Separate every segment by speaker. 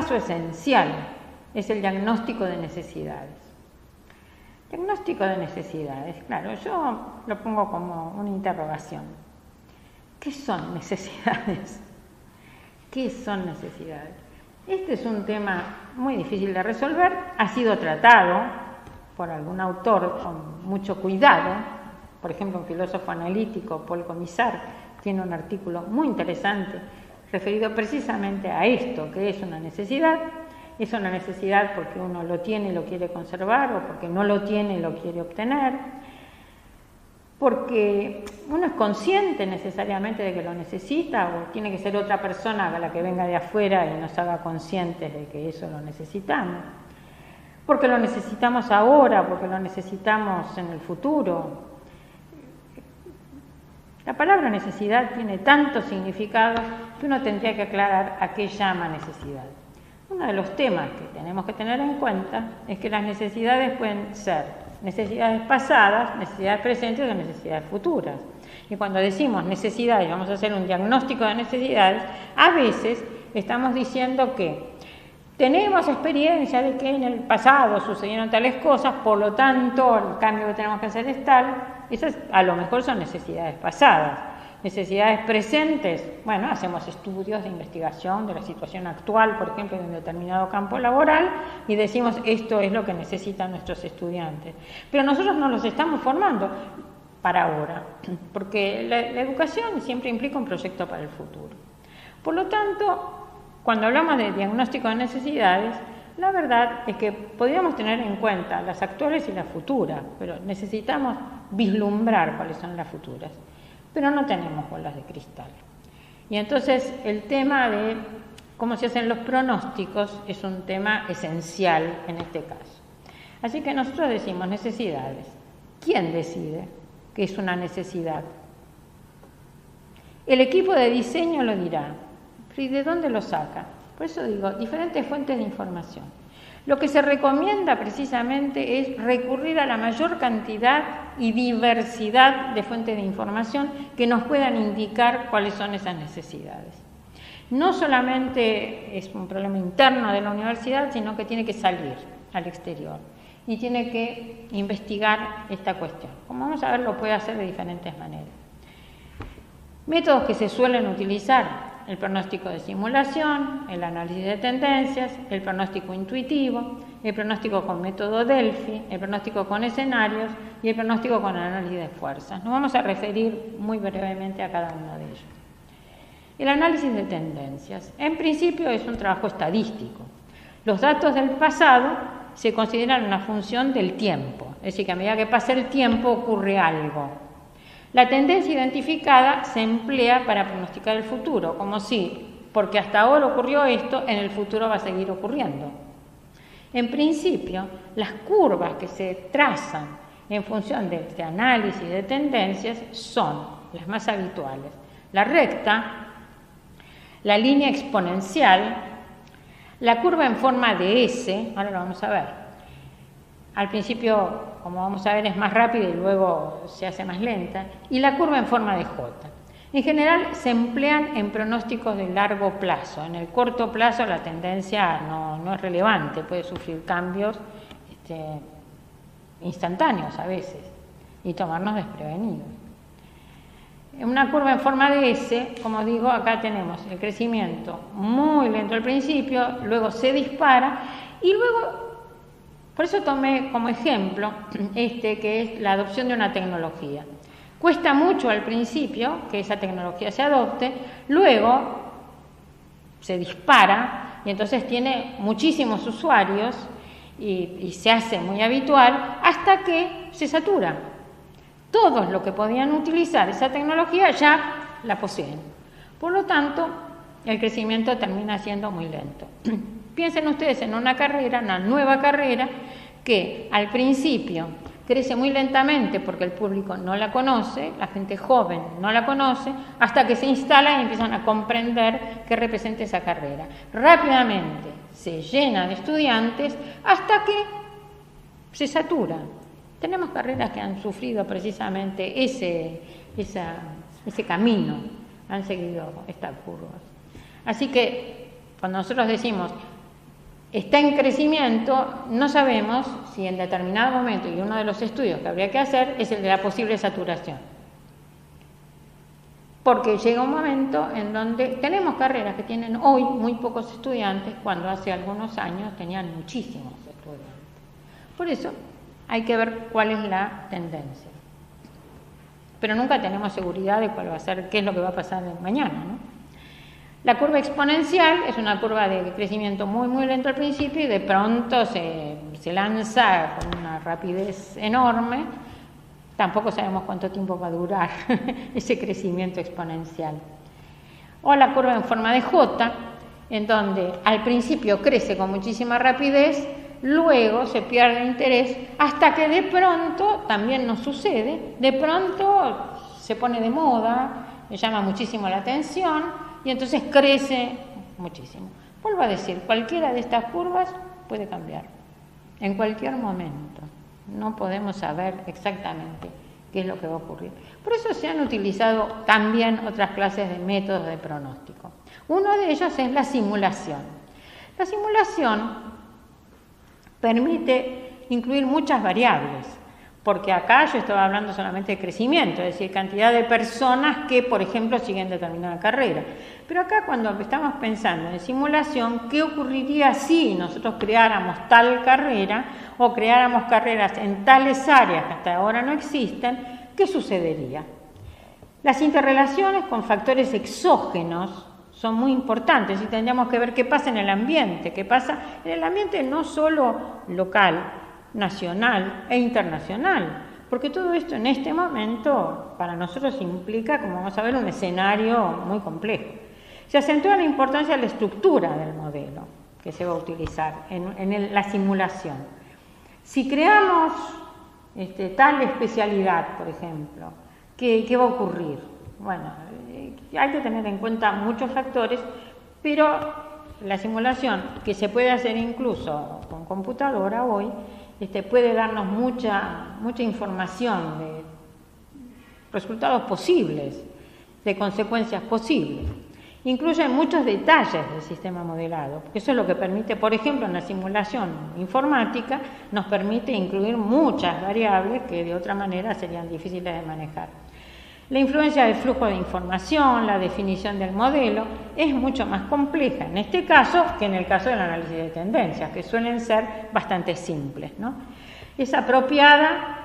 Speaker 1: paso esencial es el diagnóstico de necesidades. Diagnóstico de necesidades, claro, yo lo pongo como una interrogación. ¿Qué son necesidades? ¿Qué son necesidades? Este es un tema muy difícil de resolver, ha sido tratado por algún autor con mucho cuidado, por ejemplo, un filósofo analítico, Paul Comissar, tiene un artículo muy interesante referido precisamente a esto, que es una necesidad. Es una necesidad porque uno lo tiene y lo quiere conservar, o porque no lo tiene y lo quiere obtener, porque uno es consciente necesariamente de que lo necesita, o tiene que ser otra persona a la que venga de afuera y nos haga conscientes de que eso lo necesitamos, porque lo necesitamos ahora, porque lo necesitamos en el futuro. La palabra necesidad tiene tantos significados que uno tendría que aclarar a qué llama necesidad. Uno de los temas que tenemos que tener en cuenta es que las necesidades pueden ser necesidades pasadas, necesidades presentes o necesidades futuras. Y cuando decimos necesidades, vamos a hacer un diagnóstico de necesidades, a veces estamos diciendo que tenemos experiencia de que en el pasado sucedieron tales cosas, por lo tanto el cambio que tenemos que hacer es tal. Esas a lo mejor son necesidades pasadas. Necesidades presentes, bueno, hacemos estudios de investigación de la situación actual, por ejemplo, de un determinado campo laboral, y decimos esto es lo que necesitan nuestros estudiantes. Pero nosotros no los estamos formando para ahora, porque la educación siempre implica un proyecto para el futuro. Por lo tanto, cuando hablamos de diagnóstico de necesidades, la verdad es que podríamos tener en cuenta las actuales y las futuras, pero necesitamos vislumbrar cuáles son las futuras. Pero no tenemos bolas de cristal. Y entonces el tema de cómo se hacen los pronósticos es un tema esencial en este caso. Así que nosotros decimos necesidades. ¿Quién decide que es una necesidad? El equipo de diseño lo dirá. ¿Y de dónde lo saca? Por eso digo, diferentes fuentes de información. Lo que se recomienda precisamente es recurrir a la mayor cantidad y diversidad de fuentes de información que nos puedan indicar cuáles son esas necesidades. No solamente es un problema interno de la universidad, sino que tiene que salir al exterior y tiene que investigar esta cuestión. Como vamos a ver, lo puede hacer de diferentes maneras. Métodos que se suelen utilizar: el pronóstico de simulación, el análisis de tendencias, el pronóstico intuitivo, el pronóstico con método Delphi, el pronóstico con escenarios y el pronóstico con análisis de fuerzas. Nos vamos a referir muy brevemente a cada uno de ellos. El análisis de tendencias, en principio, es un trabajo estadístico. Los datos del pasado se consideran una función del tiempo, es decir, que a medida que pasa el tiempo ocurre algo. La tendencia identificada se emplea para pronosticar el futuro, como si, porque hasta ahora ocurrió esto, en el futuro va a seguir ocurriendo. En principio, las curvas que se trazan en función de este análisis de tendencias son las más habituales: la recta, la línea exponencial, la curva en forma de S, ahora lo vamos a ver. Al principio, como vamos a ver, es más rápida y luego se hace más lenta, y la curva en forma de J. En general se emplean en pronósticos de largo plazo. En el corto plazo la tendencia no es relevante, puede sufrir cambios instantáneos a veces y tomarnos desprevenidos. En una curva en forma de S, como digo, acá tenemos el crecimiento muy lento al principio, luego se dispara y luego... Por eso tomé como ejemplo que es la adopción de una tecnología. Cuesta mucho al principio que esa tecnología se adopte, luego se dispara y entonces tiene muchísimos usuarios y se hace muy habitual hasta que se satura. Todos los que podían utilizar esa tecnología ya la poseen. Por lo tanto, el crecimiento termina siendo muy lento. Piensen ustedes en una carrera, una nueva carrera, que al principio crece muy lentamente porque el público no la conoce, la gente joven no la conoce, hasta que se instala y empiezan a comprender qué representa esa carrera. Rápidamente se llena de estudiantes hasta que se satura. Tenemos carreras que han sufrido precisamente ese camino, han seguido estas curvas. Así que cuando nosotros decimos está en crecimiento, no sabemos si en determinado momento, y uno de los estudios que habría que hacer es el de la posible saturación. Porque llega un momento en donde tenemos carreras que tienen hoy muy pocos estudiantes, cuando hace algunos años tenían muchísimos estudiantes. Por eso hay que ver cuál es la tendencia. Pero nunca tenemos seguridad de cuál va a ser, qué es lo que va a pasar mañana, ¿no? La curva exponencial es una curva de crecimiento muy, muy lento al principio y de pronto se lanza con una rapidez enorme. Tampoco sabemos cuánto tiempo va a durar ese crecimiento exponencial. O la curva en forma de J, en donde al principio crece con muchísima rapidez, luego se pierde el interés, hasta que de pronto, también nos sucede, de pronto se pone de moda, le llama muchísimo la atención, y entonces crece muchísimo. Vuelvo a decir, cualquiera de estas curvas puede cambiar, en cualquier momento. No podemos saber exactamente qué es lo que va a ocurrir. Por eso se han utilizado también otras clases de métodos de pronóstico. Uno de ellos es la simulación. La simulación permite incluir muchas variables, porque acá yo estaba hablando solamente de crecimiento, es decir, cantidad de personas que, por ejemplo, siguen determinada carrera. Pero acá cuando estamos pensando en simulación, ¿qué ocurriría si nosotros creáramos tal carrera o creáramos carreras en tales áreas que hasta ahora no existen? ¿Qué sucedería? Las interrelaciones con factores exógenos son muy importantes y tendríamos que ver qué pasa en el ambiente, qué pasa en el ambiente no solo local, nacional e internacional, porque todo esto en este momento para nosotros implica, como vamos a ver, un escenario muy complejo. Se acentúa la importancia de la estructura del modelo que se va a utilizar en la simulación. Si creamos tal especialidad, por ejemplo, ¿qué va a ocurrir? Bueno, hay que tener en cuenta muchos factores, pero la simulación, que se puede hacer incluso con computadora hoy, puede darnos mucha información de resultados posibles, de consecuencias posibles. Incluye muchos detalles del sistema modelado, porque eso es lo que permite, por ejemplo, en la simulación informática, nos permite incluir muchas variables que de otra manera serían difíciles de manejar. La influencia del flujo de información, la definición del modelo, es mucho más compleja en este caso que en el caso del análisis de tendencias, que suelen ser bastante simples, ¿no? Es apropiada,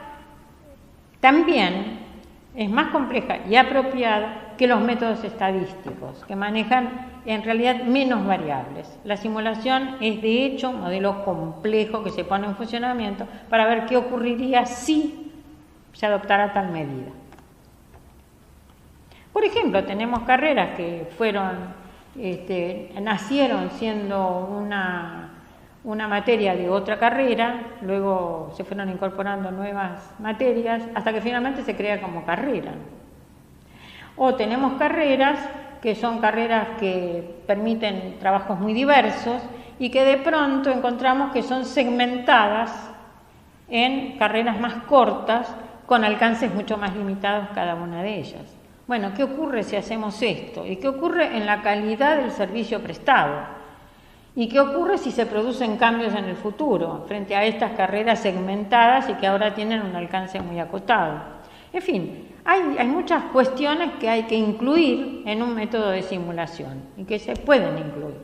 Speaker 1: también es más compleja y apropiada que los métodos estadísticos, que manejan en realidad menos variables. La simulación es de hecho un modelo complejo que se pone en funcionamiento para ver qué ocurriría si se adoptara tal medida. Por ejemplo, tenemos carreras que nacieron siendo una materia de otra carrera, luego se fueron incorporando nuevas materias, hasta que finalmente se crea como carrera. O tenemos carreras que son carreras que permiten trabajos muy diversos y que de pronto encontramos que son segmentadas en carreras más cortas con alcances mucho más limitados cada una de ellas. Bueno, ¿qué ocurre si hacemos esto? ¿Y qué ocurre en la calidad del servicio prestado? ¿Y qué ocurre si se producen cambios en el futuro frente a estas carreras segmentadas y que ahora tienen un alcance muy acotado? En fin, hay muchas cuestiones que hay que incluir en un método de simulación y que se pueden incluir.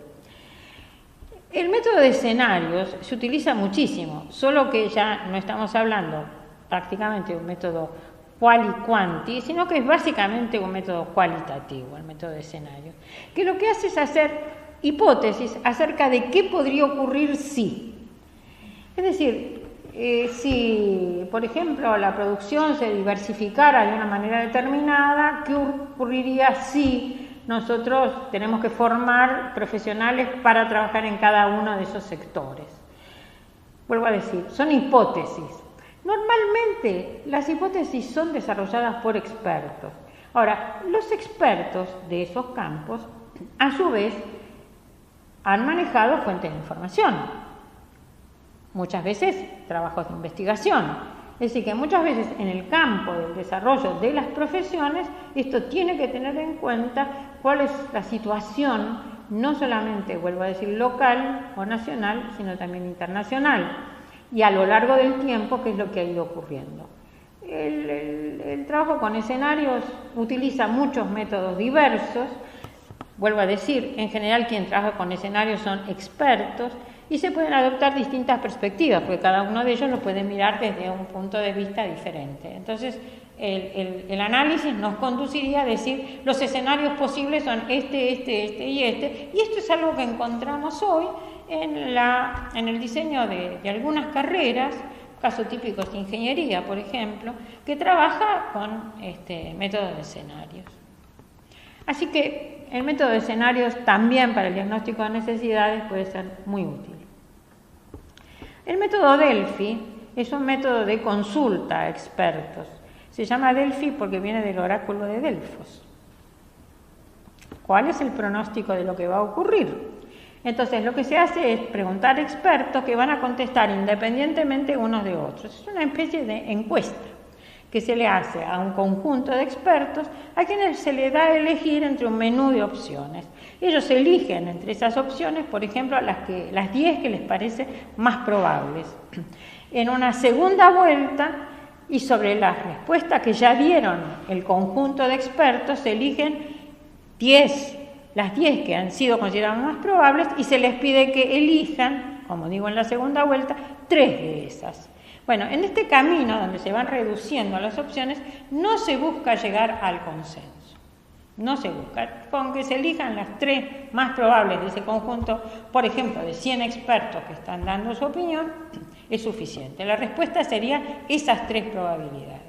Speaker 1: El método de escenarios se utiliza muchísimo, solo que ya no estamos hablando prácticamente de un método quali-quanti, sino que es básicamente un método cualitativo, el método de escenarios, que lo que hace es hacer hipótesis acerca de qué podría ocurrir si. Es decir, si, por ejemplo, la producción se diversificara de una manera determinada, ¿qué ocurriría si nosotros tenemos que formar profesionales para trabajar en cada uno de esos sectores? Vuelvo a decir, son hipótesis. Normalmente las hipótesis son desarrolladas por expertos. Ahora, los expertos de esos campos, a su vez, han manejado fuentes de información. Muchas veces trabajos de investigación. Es decir, que muchas veces en el campo del desarrollo de las profesiones, esto tiene que tener en cuenta cuál es la situación no solamente, vuelvo a decir, local o nacional, sino también internacional, y a lo largo del tiempo, qué es lo que ha ido ocurriendo. El trabajo con escenarios utiliza muchos métodos diversos. Vuelvo a decir, en general quien trabaja con escenarios son expertos y se pueden adoptar distintas perspectivas, porque cada uno de ellos lo puede mirar desde un punto de vista diferente. Entonces, el análisis nos conduciría a decir los escenarios posibles son este y este, y esto es algo que encontramos hoy en el diseño de algunas carreras. Caso típico es ingeniería, por ejemplo, que trabaja con método de escenarios. Así que el método de escenarios también para el diagnóstico de necesidades puede ser muy útil. El método Delphi es un método de consulta a expertos. Se llama Delphi porque viene del oráculo de Delfos. ¿Cuál es el pronóstico de lo que va a ocurrir? Entonces, lo que se hace es preguntar a expertos que van a contestar independientemente unos de otros. Es una especie de encuesta que se le hace a un conjunto de expertos a quienes se le da a elegir entre un menú de opciones. Ellos eligen entre esas opciones, por ejemplo, las 10 que les parece más probables. En una segunda vuelta, y sobre las respuestas que ya dieron el conjunto de expertos, se eligen las 10 que han sido consideradas más probables y se les pide que elijan, como digo en la segunda vuelta, 3 de esas. Bueno, en este camino donde se van reduciendo las opciones, no se busca llegar al consenso. No se busca. Con que se elijan las 3 más probables de ese conjunto, por ejemplo, de 100 expertos que están dando su opinión, es suficiente. La respuesta sería esas 3 probabilidades.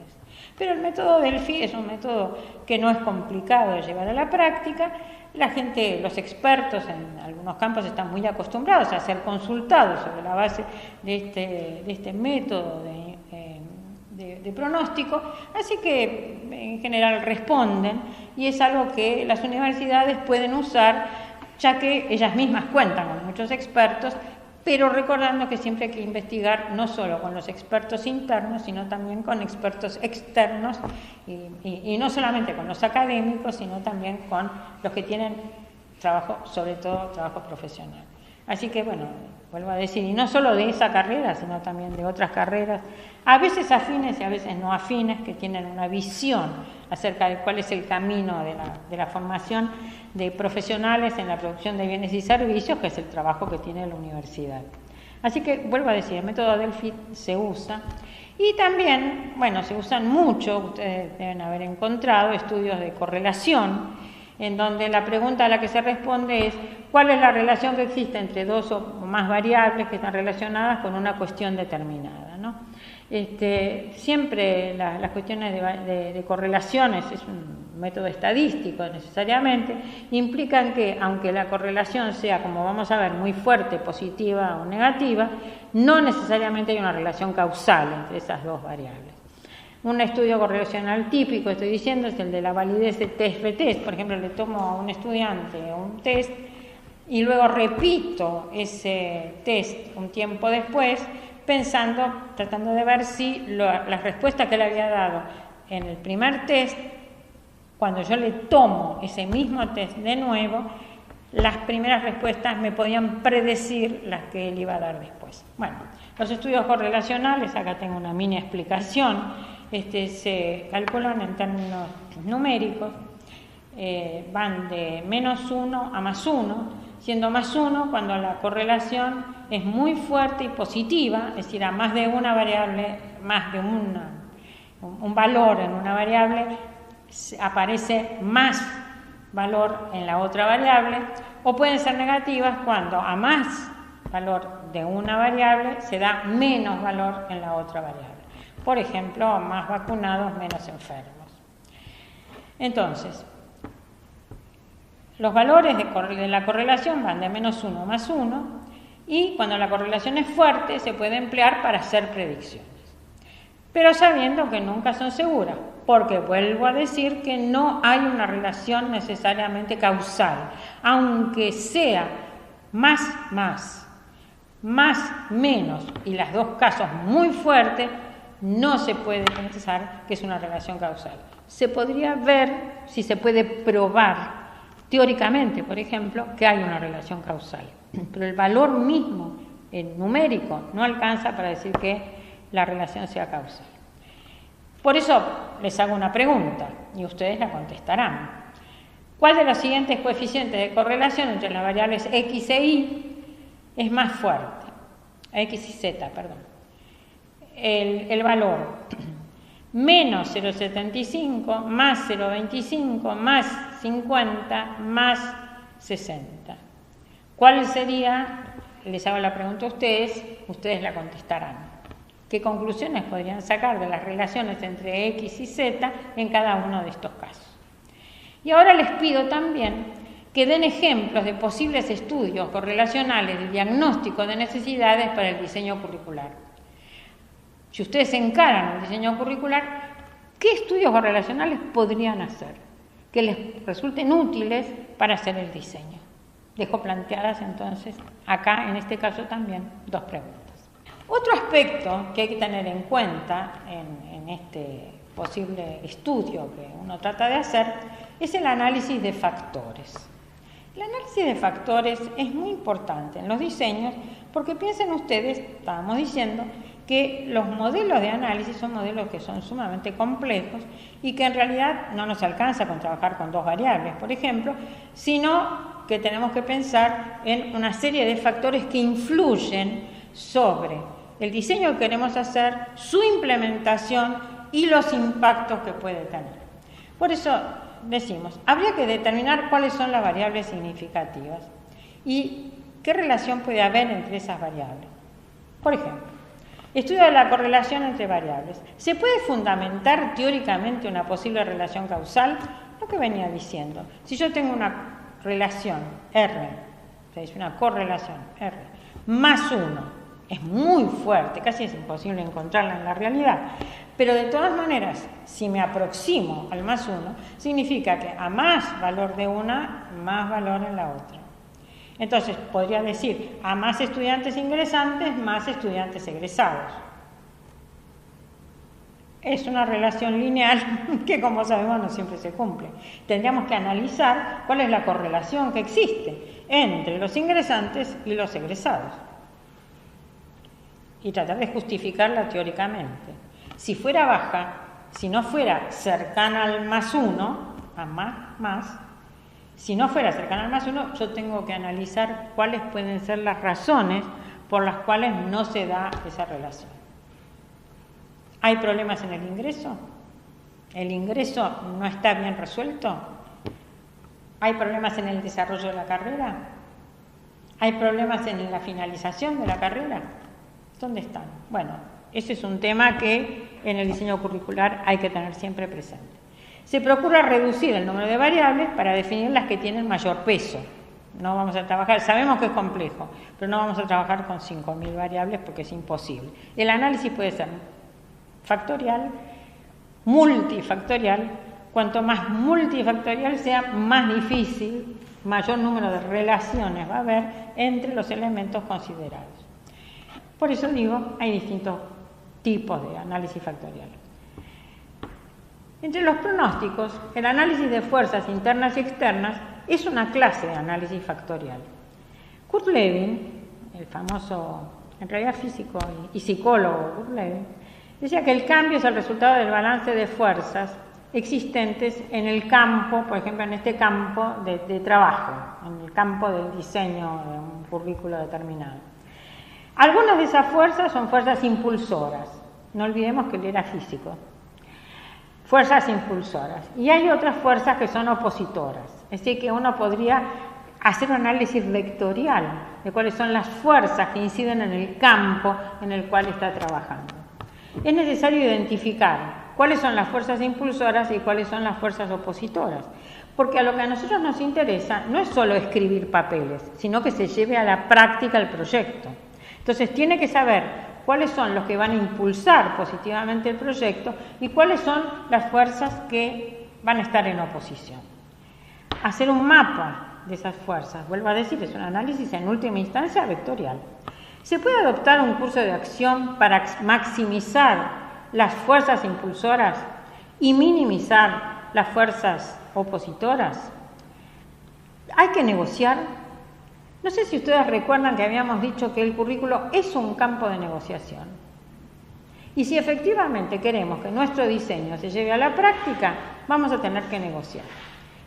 Speaker 1: Pero el método Delphi es un método que no es complicado de llevar a la práctica. La gente, los expertos en algunos campos están muy acostumbrados a ser consultados sobre la base de este método de pronóstico, así que en general responden y es algo que las universidades pueden usar, ya que ellas mismas cuentan con muchos expertos, pero recordando que siempre hay que investigar no solo con los expertos internos, sino también con expertos externos y no solamente con los académicos, sino también con los que tienen trabajo, sobre todo trabajo profesional. Así que, bueno, vuelvo a decir, y no solo de esa carrera, sino también de otras carreras, a veces afines y a veces no afines, que tienen una visión acerca de cuál es el camino de la formación de profesionales en la producción de bienes y servicios, que es el trabajo que tiene la universidad. Así que, vuelvo a decir, el método Delphi se usa. Y también, bueno, se usan mucho, ustedes deben haber encontrado estudios de correlación, en donde la pregunta a la que se responde es ¿cuál es la relación que existe entre 2 o más variables que están relacionadas con una cuestión determinada, ¿no? Siempre las cuestiones de correlaciones, es un método estadístico necesariamente, implican que aunque la correlación sea, como vamos a ver, muy fuerte, positiva o negativa, no necesariamente hay una relación causal entre esas 2 variables. Un estudio correlacional típico, estoy diciendo, es el de la validez de test-retest. Por ejemplo, le tomo a un estudiante un test y luego repito ese test un tiempo después, tratando de ver si las respuestas que le había dado en el primer test, cuando yo le tomo ese mismo test de nuevo, las primeras respuestas me podían predecir las que él iba a dar después. Bueno, los estudios correlacionales, acá tengo una mini explicación, se calculan en términos numéricos, van de -1 a +1, siendo +1 cuando la correlación es muy fuerte y positiva, es decir, a más de una variable, más de un valor en una variable, aparece más valor en la otra variable, o pueden ser negativas cuando a más valor de una variable se da menos valor en la otra variable. Por ejemplo, más vacunados, menos enfermos. Entonces, los valores de la correlación van de -1 a +1 y cuando la correlación es fuerte se puede emplear para hacer predicciones. Pero sabiendo que nunca son seguras, porque vuelvo a decir que no hay una relación necesariamente causal, aunque sea más, menos y las 2 casos muy fuertes, no se puede pensar que es una relación causal. Se podría ver si se puede probar teóricamente, por ejemplo, que hay una relación causal, pero el valor mismo, el numérico, no alcanza para decir que la relación sea causal. Por eso les hago una pregunta y ustedes la contestarán. ¿Cuál de los siguientes coeficientes de correlación entre las variables X e Y es más fuerte? X y Z, perdón. El valor menos 0,75, más 0,25, más 50, más 60. ¿Cuál sería? Les hago la pregunta a ustedes la contestarán. ¿Qué conclusiones podrían sacar de las relaciones entre X y Z en cada uno de estos casos? Y ahora les pido también que den ejemplos de posibles estudios correlacionales de diagnóstico de necesidades para el diseño curricular. Si ustedes encaran el diseño curricular, ¿qué estudios correlacionales podrían hacer que les resulten útiles para hacer el diseño? Dejo planteadas entonces acá, en este caso también, dos preguntas. Otro aspecto que hay que tener en cuenta en este posible estudio que uno trata de hacer es el análisis de factores. El análisis de factores es muy importante en los diseños porque piensen ustedes, estábamos diciendo, que los modelos de análisis son modelos que son sumamente complejos y que en realidad no nos alcanza con trabajar con dos variables, por ejemplo, sino que tenemos que pensar en una serie de factores que influyen sobre el diseño que queremos hacer, su implementación y los impactos que puede tener. Por eso decimos, habría que determinar cuáles son las variables significativas y qué relación puede haber entre esas variables. Por ejemplo, estudio de la correlación entre variables. ¿Se puede fundamentar teóricamente una posible relación causal? Lo que venía diciendo. Si yo tengo una relación R, se dice una correlación R, más 1, es muy fuerte, casi es imposible encontrarla en la realidad, pero de todas maneras, si me aproximo al más 1, significa que a más valor de una, más valor en la otra. Entonces, podría decir, a más estudiantes ingresantes, más estudiantes egresados. Es una relación lineal que, como sabemos, no siempre se cumple. Tendríamos que analizar cuál es la correlación que existe entre los ingresantes y los egresados y tratar de justificarla teóricamente. Si fuera baja, si no fuera cercana al más 1, a más, si no fuera cercana al más 1, yo tengo que analizar cuáles pueden ser las razones por las cuales no se da esa relación. ¿Hay problemas en el ingreso? ¿El ingreso no está bien resuelto? ¿Hay problemas en el desarrollo de la carrera? ¿Hay problemas en la finalización de la carrera? ¿Dónde están? Bueno, ese es un tema que en el diseño curricular hay que tener siempre presente. Se procura reducir el número de variables para definir las que tienen mayor peso. No vamos a trabajar, sabemos que es complejo, pero no vamos a trabajar con 5.000 variables porque es imposible. El análisis puede ser factorial, multifactorial. Cuanto más multifactorial sea, más difícil, mayor número de relaciones va a haber entre los elementos considerados. Por eso digo, hay distintos tipos de análisis factorial. Entre los pronósticos, el análisis de fuerzas internas y externas es una clase de análisis factorial. Kurt Lewin, el famoso, en realidad físico y psicólogo Kurt Lewin, decía que el cambio es el resultado del balance de fuerzas existentes en el campo, por ejemplo, en este campo de trabajo, en el campo del diseño de un currículo determinado. Algunas de esas fuerzas son fuerzas impulsoras. No olvidemos que él era físico. Fuerzas impulsoras. Y hay otras fuerzas que son opositoras. Es decir, que uno podría hacer un análisis vectorial de cuáles son las fuerzas que inciden en el campo en el cual está trabajando. Es necesario identificar cuáles son las fuerzas impulsoras y cuáles son las fuerzas opositoras. Porque a lo que a nosotros nos interesa no es solo escribir papeles, sino que se lleve a la práctica el proyecto. Entonces tiene que saber cuáles son los que van a impulsar positivamente el proyecto y cuáles son las fuerzas que van a estar en oposición. Hacer un mapa de esas fuerzas, vuelvo a decir, es un análisis en última instancia vectorial. ¿Se puede adoptar un curso de acción para maximizar las fuerzas impulsoras y minimizar las fuerzas opositoras? Hay que negociar. No sé si ustedes recuerdan que habíamos dicho que el currículo es un campo de negociación. Y si efectivamente queremos que nuestro diseño se lleve a la práctica, vamos a tener que negociar.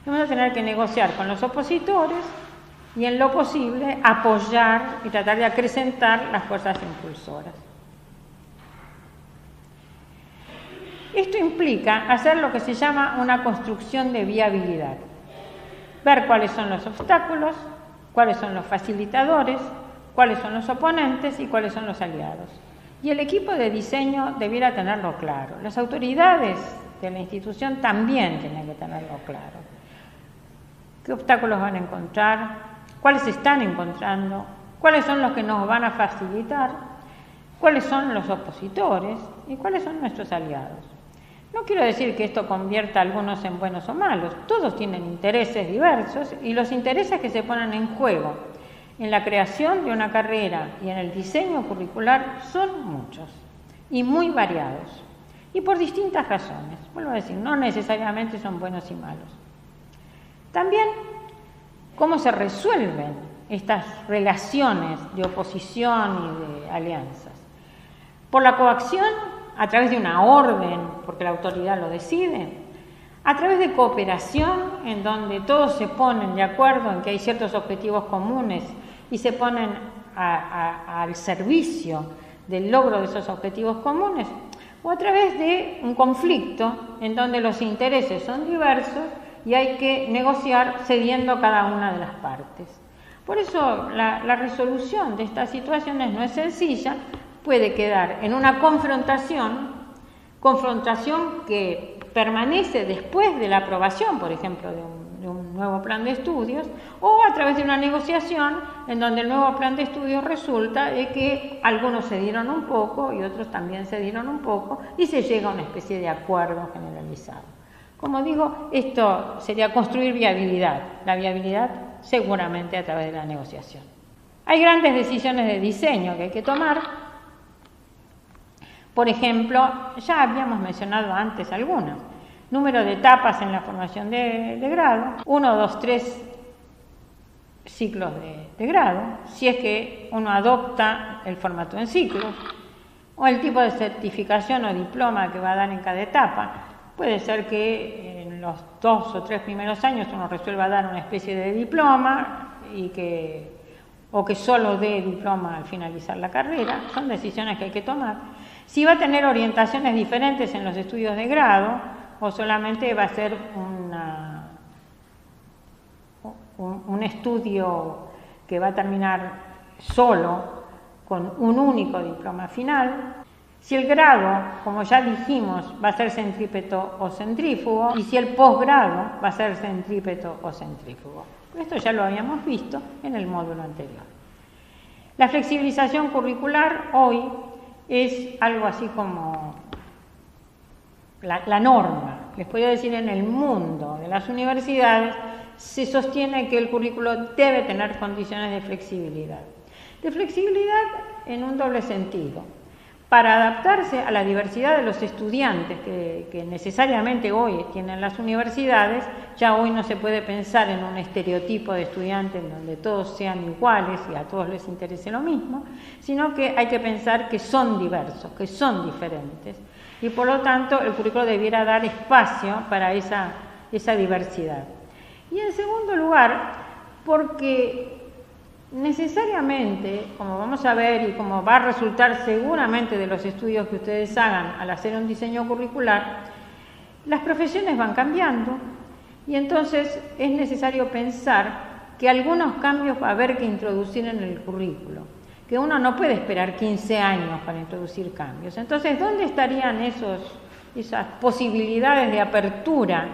Speaker 1: Vamos a tener que negociar con los opositores y en lo posible apoyar y tratar de acrecentar las fuerzas impulsoras. Esto implica hacer lo que se llama una construcción de viabilidad. Ver cuáles son los obstáculos, cuáles son los facilitadores, cuáles son los oponentes y cuáles son los aliados. Y el equipo de diseño debiera tenerlo claro. Las autoridades de la institución también tienen que tenerlo claro. ¿Qué obstáculos van a encontrar? ¿Cuáles están encontrando? ¿Cuáles son los que nos van a facilitar? ¿Cuáles son los opositores? ¿Y cuáles son nuestros aliados? No quiero decir que esto convierta a algunos en buenos o malos. Todos tienen intereses diversos y los intereses que se ponen en juego en la creación de una carrera y en el diseño curricular son muchos y muy variados y por distintas razones. Vuelvo a decir, no necesariamente son buenos y malos. También, cómo se resuelven estas relaciones de oposición y de alianzas. Por la coacción, a través de una orden, porque la autoridad lo decide, a través de cooperación, en donde todos se ponen de acuerdo en que hay ciertos objetivos comunes y se ponen al servicio del logro de esos objetivos comunes, o a través de un conflicto en donde los intereses son diversos y hay que negociar cediendo cada una de las partes. Por eso la resolución de estas situaciones no es sencilla, puede quedar en una confrontación que permanece después de la aprobación, por ejemplo, de un nuevo plan de estudios, o a través de una negociación en donde el nuevo plan de estudios resulta de que algunos cedieron un poco y otros también cedieron un poco y se llega a una especie de acuerdo generalizado. Como digo, esto sería construir viabilidad, la viabilidad seguramente a través de la negociación. Hay grandes decisiones de diseño que hay que tomar. Por ejemplo, ya habíamos mencionado antes algunas. Número de etapas en la formación de grado, 1, 2, 3 ciclos de grado, si es que uno adopta el formato en ciclos, o el tipo de certificación o diploma que va a dar en cada etapa. Puede ser que en los 2 o 3 primeros años uno resuelva dar una especie de diploma o que solo dé diploma al finalizar la carrera. Son decisiones que hay que tomar. Si va a tener orientaciones diferentes en los estudios de grado o solamente va a ser un estudio que va a terminar solo con un único diploma final. Si el grado, como ya dijimos, va a ser centrípeto o centrífugo, y si el posgrado va a ser centrípeto o centrífugo. Esto ya lo habíamos visto en el módulo anterior. La flexibilización curricular hoy es algo así como la norma. Les puedo decir, en el mundo de las universidades se sostiene que el currículo debe tener condiciones de flexibilidad. De flexibilidad en un doble sentido. Para adaptarse a la diversidad de los estudiantes que necesariamente hoy tienen las universidades, ya hoy no se puede pensar en un estereotipo de estudiantes en donde todos sean iguales y a todos les interese lo mismo, sino que hay que pensar que son diversos, que son diferentes, y por lo tanto el currículo debiera dar espacio para esa diversidad. Y en segundo lugar, porque necesariamente, como vamos a ver y como va a resultar seguramente de los estudios que ustedes hagan al hacer un diseño curricular, las profesiones van cambiando y entonces es necesario pensar que algunos cambios va a haber que introducir en el currículo, que uno no puede esperar 15 años para introducir cambios. Entonces, ¿dónde estarían esas posibilidades de apertura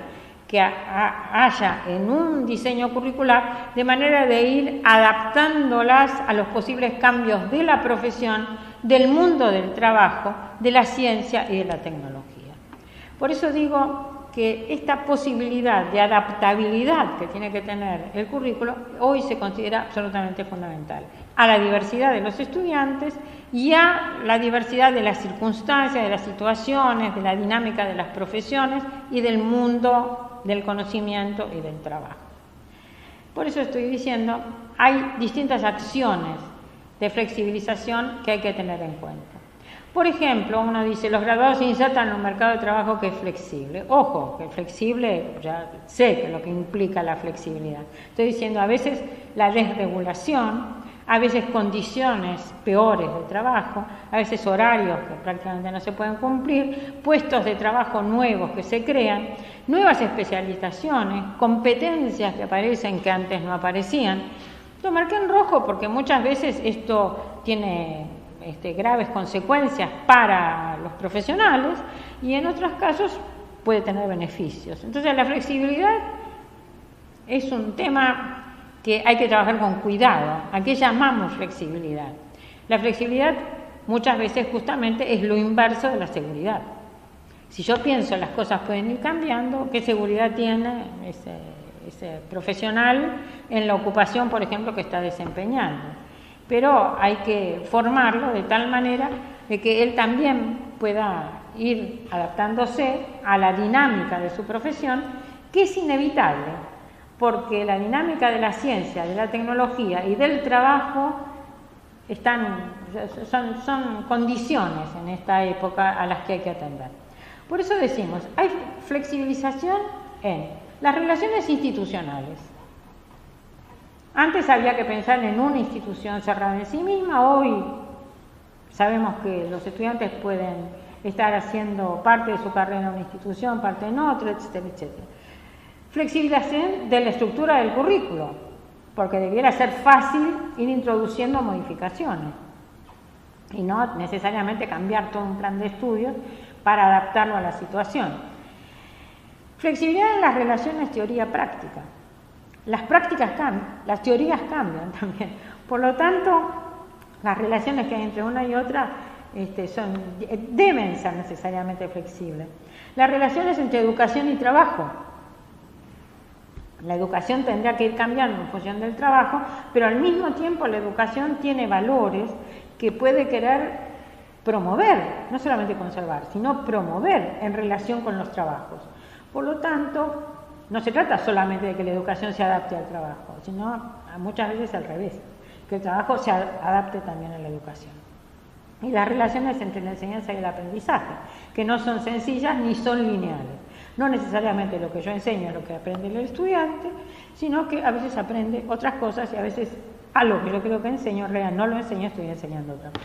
Speaker 1: que haya en un diseño curricular, de manera de ir adaptándolas a los posibles cambios de la profesión, del mundo del trabajo, de la ciencia y de la tecnología? Por eso digo que esta posibilidad de adaptabilidad que tiene que tener el currículo hoy se considera absolutamente fundamental a la diversidad de los estudiantes y a la diversidad de las circunstancias, de las situaciones, de la dinámica de las profesiones y del mundo del conocimiento y del trabajo. Por eso estoy diciendo, hay distintas acciones de flexibilización que hay que tener en cuenta. Por ejemplo, uno dice, los graduados se insertan en un mercado de trabajo que es flexible. Ojo, que flexible, ya sé que lo que implica la flexibilidad. Estoy diciendo, a veces la desregulación, a veces condiciones peores de trabajo, a veces horarios que prácticamente no se pueden cumplir, puestos de trabajo nuevos que se crean, nuevas especializaciones, competencias que aparecen que antes no aparecían. Lo marqué en rojo porque muchas veces esto tiene graves consecuencias para los profesionales y en otros casos puede tener beneficios. Entonces la flexibilidad es un tema que hay que trabajar con cuidado. ¿A qué llamamos flexibilidad? La flexibilidad muchas veces justamente es lo inverso de la seguridad. Si yo pienso las cosas pueden ir cambiando, ¿qué seguridad tiene ese profesional en la ocupación, por ejemplo, que está desempeñando? Pero hay que formarlo de tal manera de que él también pueda ir adaptándose a la dinámica de su profesión, que es inevitable, porque la dinámica de la ciencia, de la tecnología y del trabajo son condiciones en esta época a las que hay que atender. Por eso decimos, hay flexibilización en las relaciones institucionales. Antes había que pensar en una institución cerrada en sí misma, hoy sabemos que los estudiantes pueden estar haciendo parte de su carrera en una institución, parte en otra, etcétera, etcétera. Flexibilización de la estructura del currículo, porque debiera ser fácil ir introduciendo modificaciones y no necesariamente cambiar todo un plan de estudios para adaptarlo a la situación. Flexibilidad en las relaciones teoría-práctica. Las prácticas cambian, las teorías cambian también. Por lo tanto, las relaciones que hay entre una y otra deben ser necesariamente flexibles. Las relaciones entre educación y trabajo. La educación tendrá que ir cambiando en función del trabajo, pero al mismo tiempo la educación tiene valores que puede querer promover, no solamente conservar, sino promover en relación con los trabajos. Por lo tanto, no se trata solamente de que la educación se adapte al trabajo, sino muchas veces al revés, que el trabajo se adapte también a la educación. Y las relaciones entre la enseñanza y el aprendizaje, que no son sencillas ni son lineales. No necesariamente lo que yo enseño es lo que aprende el estudiante, sino que a veces aprende otras cosas y a veces algo que yo creo que enseño, en realidad no lo enseño, estoy enseñando otra cosa.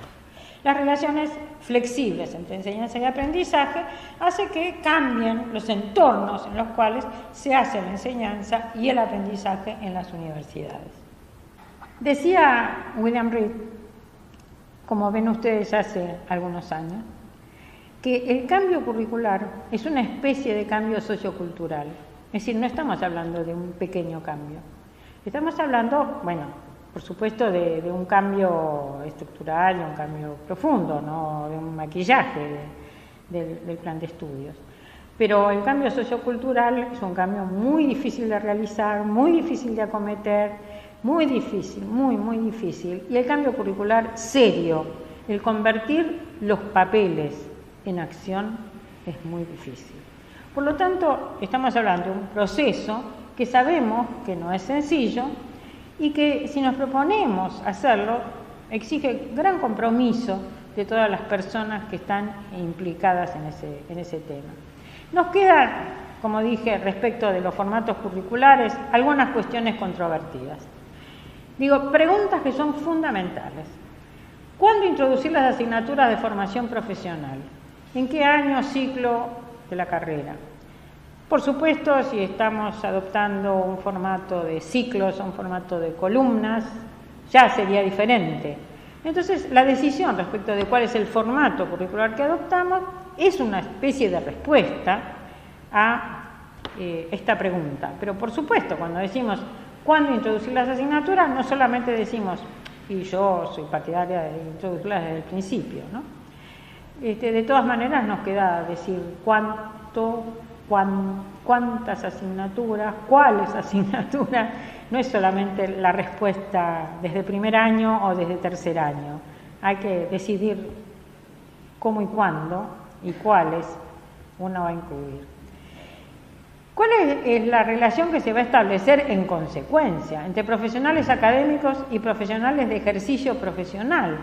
Speaker 1: Las relaciones flexibles entre enseñanza y aprendizaje hace que cambien los entornos en los cuales se hace la enseñanza y el aprendizaje en las universidades. Decía William Reed, como ven ustedes hace algunos años, que el cambio curricular es una especie de cambio sociocultural. Es decir, no estamos hablando de un pequeño cambio. Estamos hablando, bueno, por supuesto, de un cambio estructural, de un cambio profundo, no de un maquillaje del plan de estudios. Pero el cambio sociocultural es un cambio muy difícil de realizar, muy difícil de acometer, muy difícil, muy difícil. Y el cambio curricular serio, el convertir los papeles en acción, es muy difícil. Por lo tanto, estamos hablando de un proceso que sabemos que no es sencillo y que si nos proponemos hacerlo, exige gran compromiso de todas las personas que están implicadas en ese tema. Nos quedan, como dije, respecto de los formatos curriculares, algunas cuestiones controvertidas. Digo, preguntas que son fundamentales. ¿Cuándo introducir las asignaturas de formación profesional? ¿En qué año, ciclo de la carrera? Por supuesto, si estamos adoptando un formato de ciclos o un formato de columnas, ya sería diferente. Entonces, la decisión respecto de cuál es el formato curricular que adoptamos es una especie de respuesta a esta pregunta. Pero, por supuesto, cuando decimos cuándo introducir las asignaturas, no solamente decimos, y yo soy partidaria de introducirlas desde el principio, ¿no? De todas maneras, nos queda decir cuántas asignaturas, cuáles asignaturas, no es solamente la respuesta desde primer año o desde tercer año. Hay que decidir cómo y cuándo y cuáles uno va a incluir. ¿Cuál es la relación que se va a establecer en consecuencia entre profesionales académicos y profesionales de ejercicio profesional?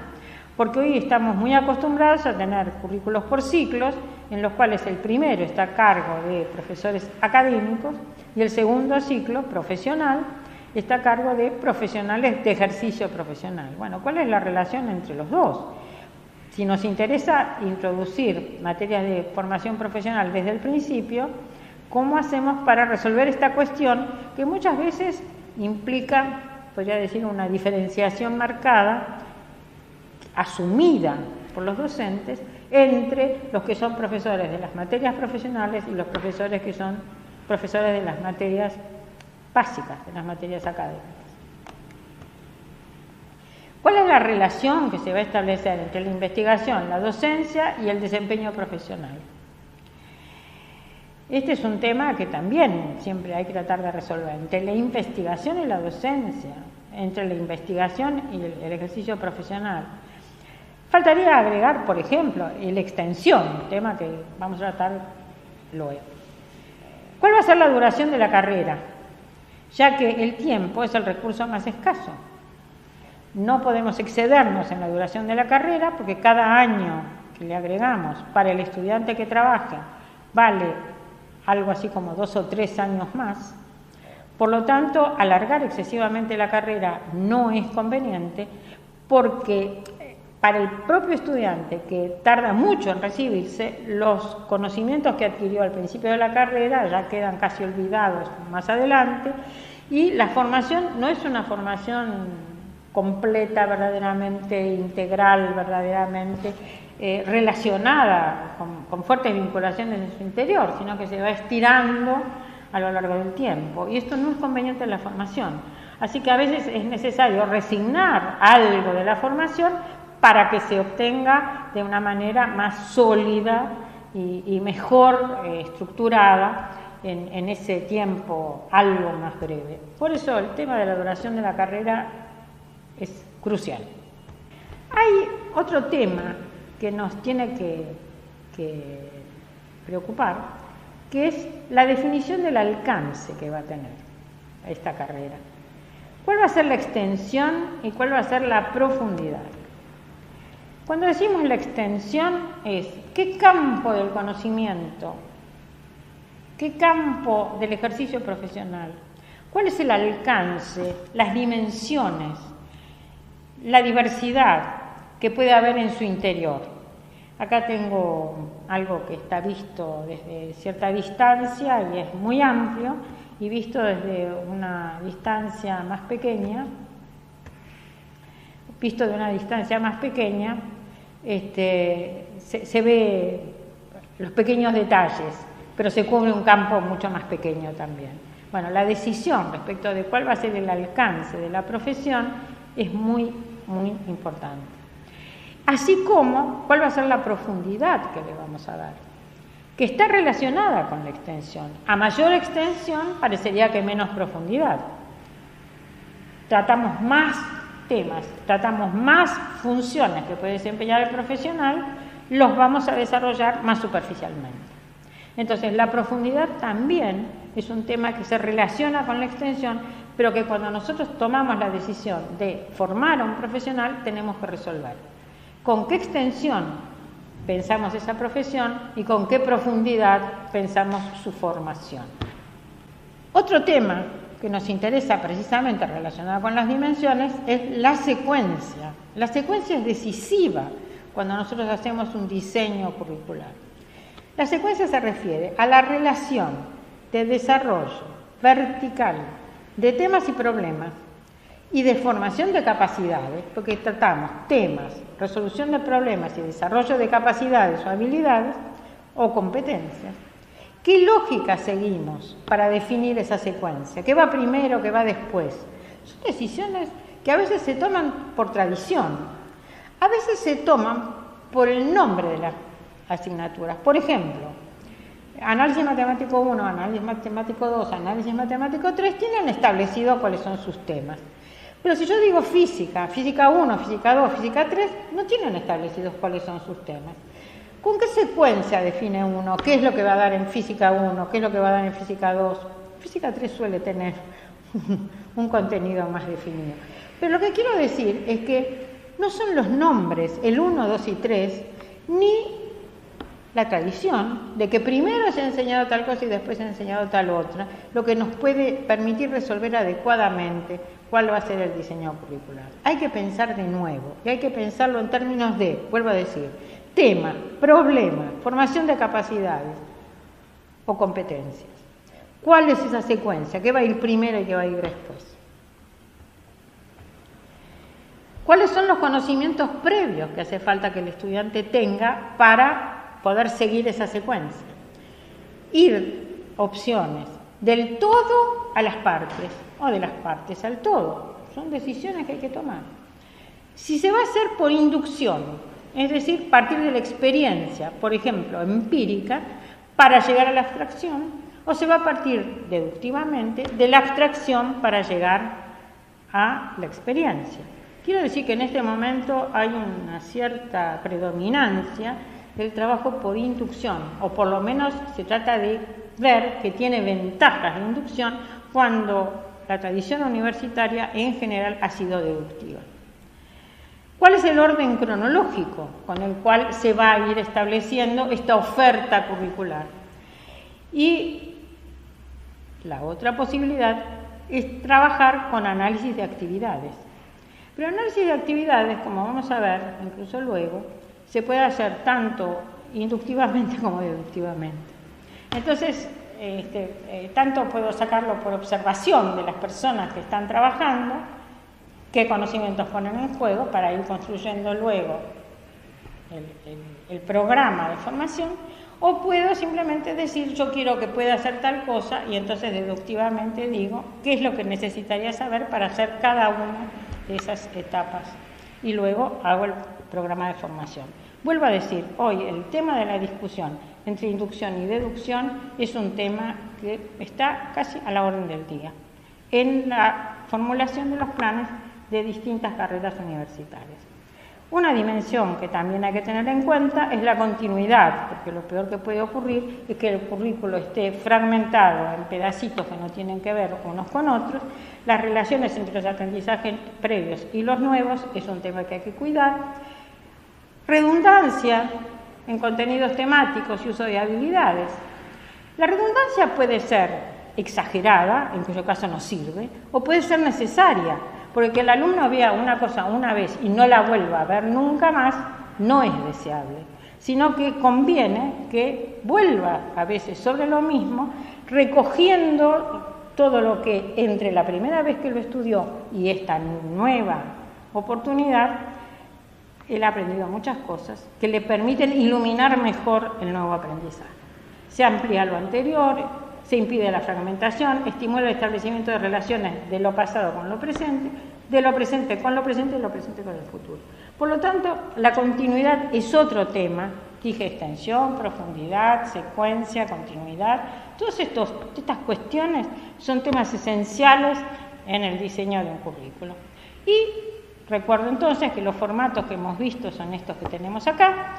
Speaker 1: Porque hoy estamos muy acostumbrados a tener currículos por ciclos, en los cuales el primero está a cargo de profesores académicos y el segundo ciclo, profesional, está a cargo de profesionales de ejercicio profesional. Bueno, ¿cuál es la relación entre los dos? Si nos interesa introducir materias de formación profesional desde el principio, ¿cómo hacemos para resolver esta cuestión que muchas veces implica, podría decir, una diferenciación marcada, asumida por los docentes, entre los que son profesores de las materias profesionales y los profesores que son profesores de las materias básicas, de las materias académicas? ¿Cuál es la relación que se va a establecer entre la investigación, la docencia y el desempeño profesional? Este es un tema que también siempre hay que tratar de resolver, entre la investigación y la docencia, entre la investigación y el ejercicio profesional. Faltaría agregar, por ejemplo, la extensión, tema que vamos a tratar luego. ¿Cuál va a ser la duración de la carrera? Ya que el tiempo es el recurso más escaso. No podemos excedernos en la duración de la carrera porque cada año que le agregamos para el estudiante que trabaja vale algo así como 2 o 3 años más. Por lo tanto, alargar excesivamente la carrera no es conveniente porque para el propio estudiante que tarda mucho en recibirse, los conocimientos que adquirió al principio de la carrera ya quedan casi olvidados más adelante y la formación no es una formación completa, verdaderamente integral, verdaderamente relacionada con fuertes vinculaciones en su interior, sino que se va estirando a lo largo del tiempo. Y esto no es conveniente en la formación. Así que a veces es necesario resignar algo de la formación para que se obtenga de una manera más sólida y mejor estructurada en ese tiempo algo más breve. Por eso el tema de la duración de la carrera es crucial. Hay otro tema que nos tiene que preocupar, que es la definición del alcance que va a tener esta carrera. ¿Cuál va a ser la extensión y cuál va a ser la profundidad? Cuando decimos la extensión es qué campo del conocimiento, qué campo del ejercicio profesional, cuál es el alcance, las dimensiones, la diversidad que puede haber en su interior. Acá tengo algo que está visto desde cierta distancia y es muy amplio, y visto desde una distancia más pequeña, se ve los pequeños detalles, pero se cubre un campo mucho más pequeño también. Bueno, la decisión respecto de cuál va a ser el alcance de la profesión es muy, muy importante. Así como cuál va a ser la profundidad que le vamos a dar, que está relacionada con la extensión. A mayor extensión parecería que menos profundidad. Tratamos más temas, tratamos más funciones que puede desempeñar el profesional, los vamos a desarrollar más superficialmente. Entonces, la profundidad también es un tema que se relaciona con la extensión, pero que cuando nosotros tomamos la decisión de formar a un profesional, tenemos que resolver. ¿Con qué extensión pensamos esa profesión y con qué profundidad pensamos su formación? Otro tema que nos interesa precisamente relacionado con las dimensiones es la secuencia. La secuencia es decisiva cuando nosotros hacemos un diseño curricular. La secuencia se refiere a la relación de desarrollo vertical de temas y problemas y de formación de capacidades, porque tratamos temas, resolución de problemas y desarrollo de capacidades o habilidades o competencias. ¿Qué lógica seguimos para definir esa secuencia? ¿Qué va primero, qué va después? Son decisiones que a veces se toman por tradición, a veces se toman por el nombre de las asignaturas. Por ejemplo, análisis matemático 1, análisis matemático 2, análisis matemático 3 tienen establecido cuáles son sus temas. Pero si yo digo física, física 1, física 2, física 3, no tienen establecidos cuáles son sus temas. ¿Con qué secuencia define uno? ¿Qué es lo que va a dar en física 1? ¿Qué es lo que va a dar en física 2? Física 3 suele tener un contenido más definido. Pero lo que quiero decir es que no son los nombres, el 1, 2 y 3, ni la tradición de que primero se ha enseñado tal cosa y después se ha enseñado tal otra, lo que nos puede permitir resolver adecuadamente cuál va a ser el diseño curricular. Hay que pensar de nuevo, y hay que pensarlo en términos de, vuelvo a decir, tema, problema, formación de capacidades o competencias. ¿Cuál es esa secuencia? ¿Qué va a ir primero y qué va a ir después? ¿Cuáles son los conocimientos previos que hace falta que el estudiante tenga para poder seguir esa secuencia? Ir opciones del todo a las partes o de las partes al todo. Son decisiones que hay que tomar. Si se va a hacer por inducción, es decir, partir de la experiencia, por ejemplo, empírica, para llegar a la abstracción, o se va a partir deductivamente de la abstracción para llegar a la experiencia. Quiero decir que en este momento hay una cierta predominancia del trabajo por inducción, o por lo menos se trata de ver que tiene ventajas de inducción cuando la tradición universitaria en general ha sido deductiva. ¿Cuál es el orden cronológico con el cual se va a ir estableciendo esta oferta curricular? Y la otra posibilidad es trabajar con análisis de actividades. Pero análisis de actividades, como vamos a ver incluso luego, se puede hacer tanto inductivamente como deductivamente. Entonces, tanto puedo sacarlo por observación de las personas que están trabajando, qué conocimientos ponen en juego para ir construyendo luego el programa de formación, o puedo simplemente decir yo quiero que pueda hacer tal cosa y entonces deductivamente digo qué es lo que necesitaría saber para hacer cada una de esas etapas y luego hago el programa de formación. Vuelvo a decir, hoy el tema de la discusión entre inducción y deducción es un tema que está casi a la orden del día en la formulación de los planes de distintas carreras universitarias. Una dimensión que también hay que tener en cuenta es la continuidad, porque lo peor que puede ocurrir es que el currículo esté fragmentado en pedacitos que no tienen que ver unos con otros. Las relaciones entre los aprendizajes previos y los nuevos es un tema que hay que cuidar. Redundancia en contenidos temáticos y uso de habilidades. La redundancia puede ser exagerada, en cuyo caso no sirve, o puede ser necesaria, porque que el alumno vea una cosa una vez y no la vuelva a ver nunca más, no es deseable, sino que conviene que vuelva a veces sobre lo mismo, recogiendo todo lo que entre la primera vez que lo estudió y esta nueva oportunidad, él ha aprendido muchas cosas que le permiten iluminar mejor el nuevo aprendizaje. Se amplía lo anterior, se impide la fragmentación, estimula el establecimiento de relaciones de lo pasado con lo presente, de lo presente con lo presente y lo presente con el futuro. Por lo tanto, la continuidad es otro tema. Dije extensión, profundidad, secuencia, continuidad. Todas estas cuestiones son temas esenciales en el diseño de un currículo. Y recuerdo entonces que los formatos que hemos visto son estos que tenemos acá.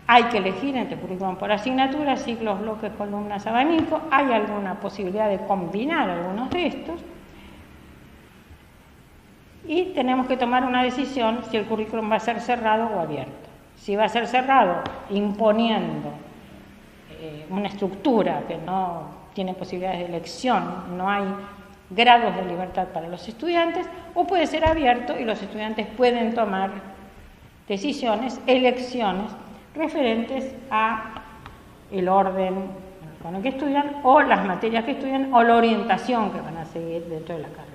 Speaker 1: Hay que elegir entre currículum por asignatura, ciclos, bloques, columnas, abanico. Hay alguna posibilidad de combinar algunos de estos. Y tenemos que tomar una decisión si el currículum va a ser cerrado o abierto. Si va a ser cerrado, imponiendo una estructura que no tiene posibilidades de elección, no hay grados de libertad para los estudiantes, o puede ser abierto y los estudiantes pueden tomar decisiones, elecciones referentes a el orden con el que estudian o las materias que estudian o la orientación que van a seguir dentro de la carrera.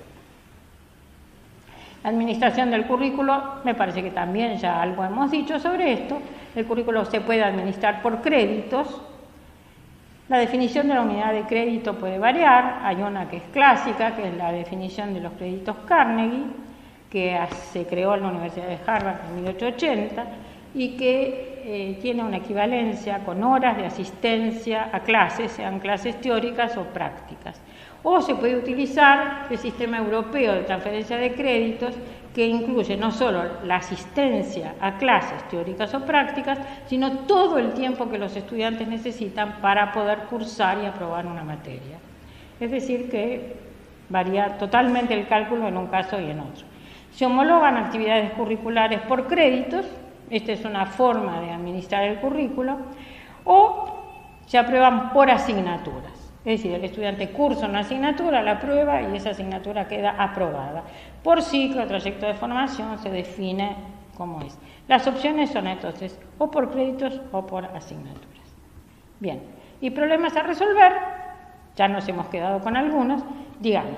Speaker 1: La administración del currículo, me parece que también ya algo hemos dicho sobre esto. El currículo se puede administrar por créditos. La definición de la unidad de crédito puede variar. Hay una que es clásica, que es la definición de los créditos Carnegie, que se creó en la Universidad de Harvard en 1880 y que tiene una equivalencia con horas de asistencia a clases, sean clases teóricas o prácticas. O se puede utilizar el sistema europeo de transferencia de créditos, que incluye no solo la asistencia a clases teóricas o prácticas, sino todo el tiempo que los estudiantes necesitan para poder cursar y aprobar una materia. Es decir, que varía totalmente el cálculo en un caso y en otro. Se homologan actividades curriculares por créditos, esta es una forma de administrar el currículo, o se aprueban por asignaturas. Es decir, el estudiante cursa una asignatura, la aprueba y esa asignatura queda aprobada. Por ciclo, trayecto de formación, se define cómo es. Las opciones son entonces o por créditos o por asignaturas. Bien, y problemas a resolver, ya nos hemos quedado con algunos, digamos.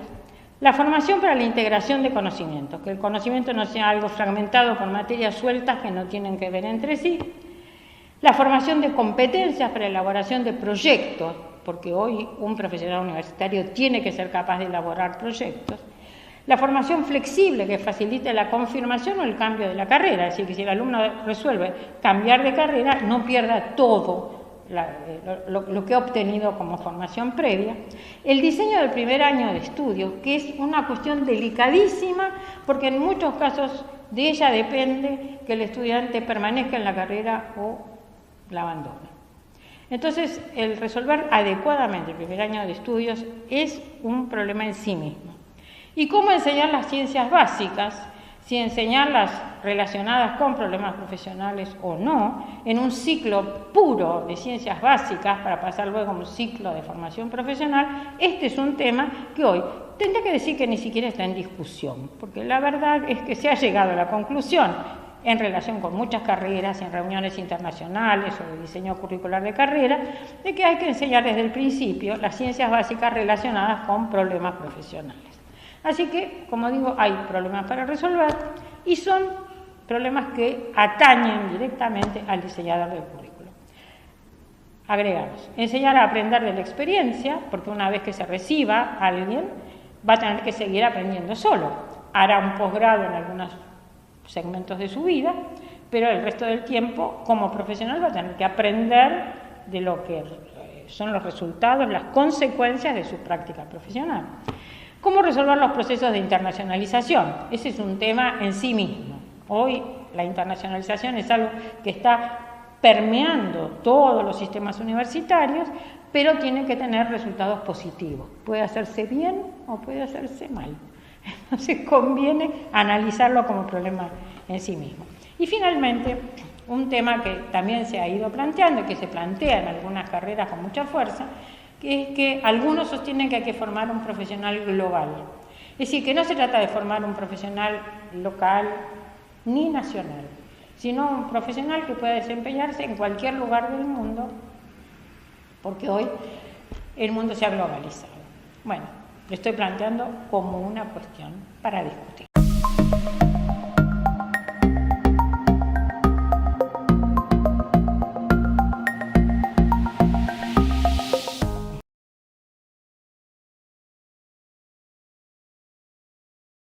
Speaker 1: La formación para la integración de conocimientos, que el conocimiento no sea algo fragmentado por materias sueltas que no tienen que ver entre sí. La formación de competencias para la elaboración de proyectos, porque hoy un profesional universitario tiene que ser capaz de elaborar proyectos. La formación flexible, que facilite la confirmación o el cambio de la carrera, es decir, que si el alumno resuelve cambiar de carrera, no pierda todo lo que ha obtenido como formación previa. El diseño del primer año de estudios, que es una cuestión delicadísima, porque en muchos casos de ella depende que el estudiante permanezca en la carrera o la abandone. Entonces, el resolver adecuadamente el primer año de estudios es un problema en sí mismo. ¿Y cómo enseñar las ciencias básicas? Si enseñarlas relacionadas con problemas profesionales o no, en un ciclo puro de ciencias básicas para pasar luego a un ciclo de formación profesional, este es un tema que hoy tendría que decir que ni siquiera está en discusión, porque la verdad es que se ha llegado a la conclusión en relación con muchas carreras, en reuniones internacionales o de diseño curricular de carrera, de que hay que enseñar desde el principio las ciencias básicas relacionadas con problemas profesionales. Así que, como digo, hay problemas para resolver y son problemas que atañen directamente al diseñador del currículo. Agregamos, enseñar a aprender de la experiencia, porque una vez que se reciba alguien, va a tener que seguir aprendiendo solo. Hará un posgrado en algunos segmentos de su vida, pero el resto del tiempo, como profesional, va a tener que aprender de lo que son los resultados, las consecuencias de su práctica profesional. ¿Cómo resolver los procesos de internacionalización? Ese es un tema en sí mismo. Hoy la internacionalización es algo que está permeando todos los sistemas universitarios, pero tiene que tener resultados positivos. Puede hacerse bien o puede hacerse mal. Entonces conviene analizarlo como problema en sí mismo. Y finalmente, un tema que también se ha ido planteando y que se plantea en algunas carreras con mucha fuerza, que es que algunos sostienen que hay que formar un profesional global. Es decir, que no se trata de formar un profesional local ni nacional, sino un profesional que pueda desempeñarse en cualquier lugar del mundo, porque hoy el mundo se ha globalizado. Bueno, lo estoy planteando como una cuestión para discutir.